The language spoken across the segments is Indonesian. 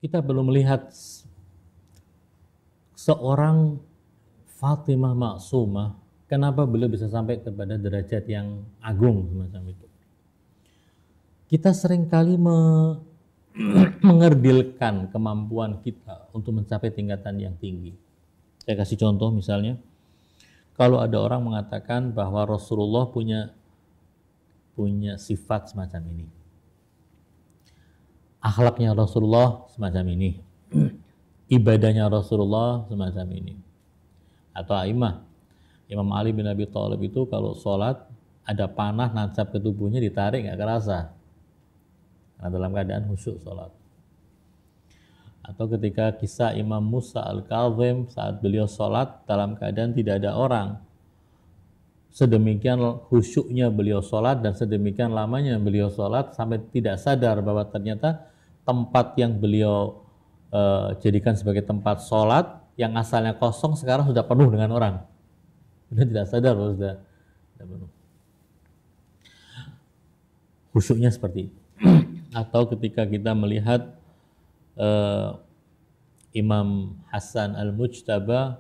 kita belum melihat seorang Fatimah Maksumah, kenapa beliau bisa sampai kepada derajat yang agung semacam itu. Kita seringkali mengerdilkan kemampuan kita untuk mencapai tingkatan yang tinggi. Saya kasih contoh misalnya, kalau ada orang mengatakan bahwa Rasulullah punya sifat semacam ini, akhlaknya Rasulullah semacam ini, ibadahnya Rasulullah semacam ini, atau Imam Ali bin Abi Thalib itu kalau sholat ada panah nancap ke tubuhnya, ditarik nggak kerasa karena dalam keadaan khusyuk sholat. Atau ketika kisah Imam Musa Al-Kazim saat beliau sholat dalam keadaan tidak ada orang, sedemikian khusyuknya beliau sholat dan sedemikian lamanya beliau sholat sampai tidak sadar bahwa ternyata tempat yang beliau jadikan sebagai tempat sholat yang asalnya kosong sekarang sudah penuh dengan orang. Sudah tidak sadar bahwa sudah penuh. Khusyuknya seperti itu. Atau ketika kita melihat Imam Hasan Al-Mujtaba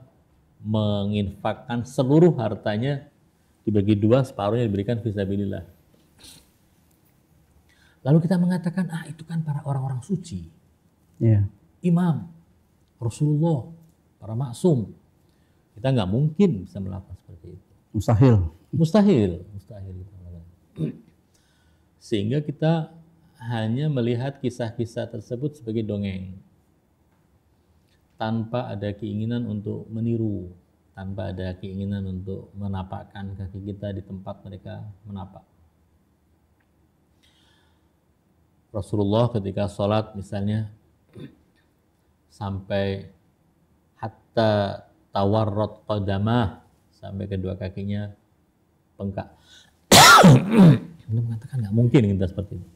menginfakkan seluruh hartanya, dibagi dua, separuhnya diberikan fisabilillah. Lalu kita mengatakan, itu kan para orang-orang suci. Imam, Rasulullah, para maksum. Kita nggak mungkin bisa melakukan seperti itu. Mustahil. Sehingga kita hanya melihat kisah-kisah tersebut sebagai dongeng, tanpa ada keinginan untuk meniru, tanpa ada keinginan untuk menapakkan kaki kita di tempat mereka menapak. Rasulullah ketika sholat misalnya sampai hatta tawarrat qadamah, sampai kedua kakinya bengkak. Anda mengatakan nggak mungkin kita seperti itu.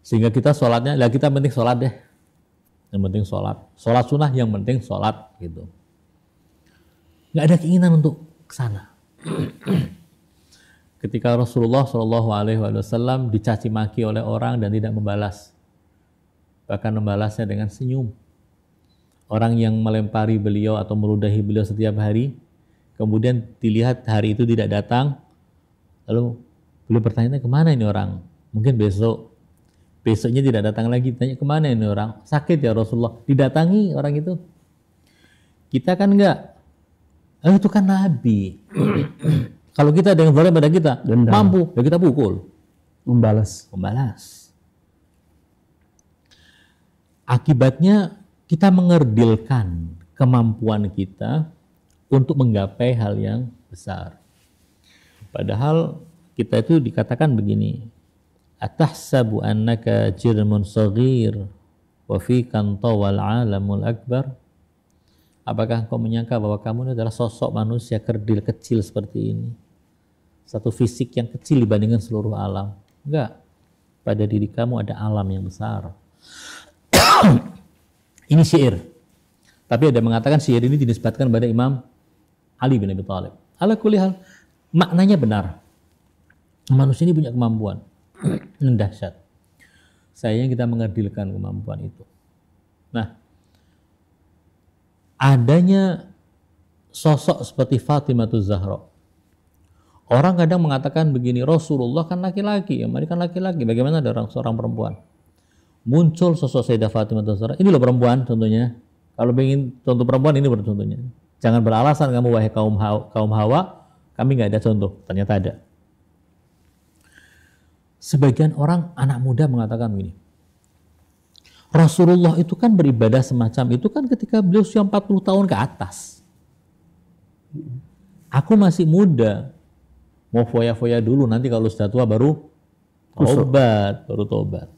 Sehingga kita sholatnya, kita penting sholat deh. Yang penting sholat. Sholat sunnah yang penting sholat gitu. Nggak ada keinginan untuk kesana. Ketika Rasulullah SAW dicaci maki oleh orang dan tidak membalas. Bahkan membalasnya dengan senyum. Orang yang melempari beliau atau meludahi beliau setiap hari, kemudian dilihat hari itu tidak datang, lalu beliau bertanya, kemana ini orang? Mungkin besoknya tidak datang lagi, tanya kemana ini orang? Sakit ya Rasulullah, didatangi orang itu. Kita kan enggak, itu kan Nabi. Kalau kita ada yang zalim pada kita, mampu, ya kita pukul. Membalas. Akibatnya kita mengerdilkan kemampuan kita untuk menggapai hal yang besar. Padahal kita itu dikatakan begini, atahsabu annaka jirmun saghir wa fikan tawal alamul akbar. Apakah kau menyangka bahwa kamu ini adalah sosok manusia kerdil kecil seperti ini, satu fisik yang kecil dibandingkan seluruh alam? Enggak, pada diri kamu ada alam yang besar. Ini syair, tapi ada mengatakan syair ini dinisbatkan pada Imam Ali bin Abi Thalib. Ala kulli hal, maknanya benar. Manusia ini punya kemampuan yang dahsyat. Sayangnya kita mengerdilkan kemampuan itu. Nah, adanya sosok seperti Fatimah Zahra. Orang kadang mengatakan begini, Rasulullah kan laki-laki, Mari kan laki-laki, bagaimana ada seorang perempuan? Muncul sosok Sayyidah Fatimah Zahra. Ini loh perempuan contohnya. Kalau ingin contoh perempuan, ini contohnya. Jangan beralasan kamu wahai kaum Hawa, kami nggak ada contoh. Ternyata ada. Sebagian orang anak muda mengatakan begini, Rasulullah itu kan beribadah semacam itu kan ketika beliau usia 40 tahun ke atas. Aku masih muda, mau foya-foya dulu, nanti kalau sudah tua baru tobat.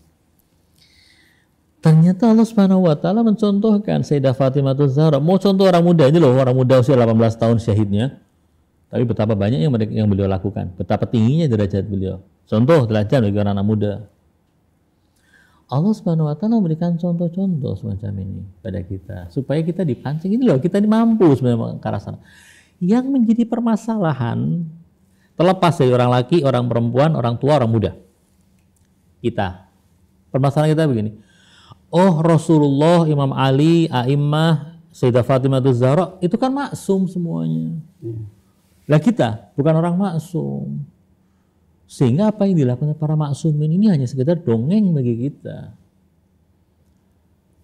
Ternyata Allah Subhanahu wa taala mencontohkan Sayyidah Fatimah Zahra. Mau contoh orang muda ini loh, orang muda usia 18 tahun syahidnya. Tapi betapa banyak yang beliau lakukan, betapa tingginya derajat beliau. Contoh teladan bagi anak muda. Allah Subhanahu wa taala memberikan contoh-contoh semacam ini pada kita supaya kita dipancing, ini loh, kita ini mampu sebenarnya ke arah sana. Yang menjadi permasalahan terlepas dari orang laki, orang perempuan, orang tua, orang muda. Permasalahan kita begini. oh Rasulullah, Imam Ali, A'immah, Sayyidah Fatimah Zahra itu kan maksum semuanya. Lah kita bukan orang maksum. Sehingga apa yang dilakukan para maksumin ini hanya sekedar dongeng bagi kita.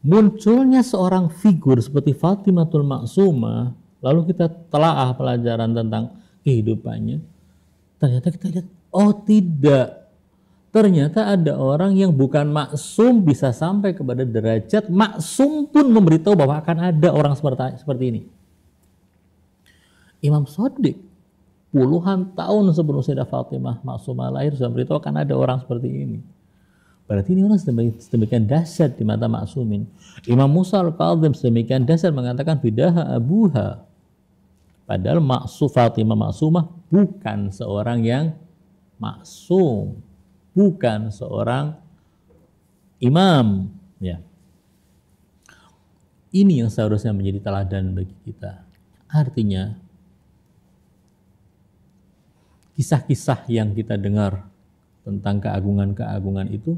Munculnya seorang figur seperti Fatimatul Maksumah, lalu kita telaah pelajaran tentang kehidupannya, ternyata kita lihat, oh tidak, ternyata ada orang yang bukan maksum bisa sampai kepada derajat maksum pun memberitahu bahwa akan ada orang seperti ini. Imam Shadiq puluhan tahun sebelum Sayyidah Fatimah Maksumah lahir sudah beritahu akan ada orang seperti ini. Berarti ini orang sedemikian dahsyat di mata maksumin. Imam Musa al-Kadzim sedemikian dahsyat mengatakan bidaha abuha. Padahal Fatimah Maksumah bukan seorang yang maksum, bukan seorang imam. Ya. Ini yang seharusnya menjadi teladan bagi kita. Artinya kisah-kisah yang kita dengar tentang keagungan-keagungan itu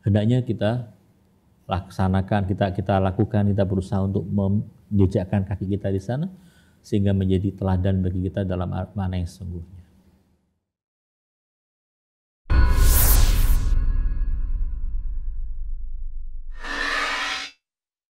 hendaknya kita laksanakan, kita lakukan, kita berusaha untuk menjejakkan kaki kita di sana sehingga menjadi teladan bagi kita dalam makna yang sesungguhnya.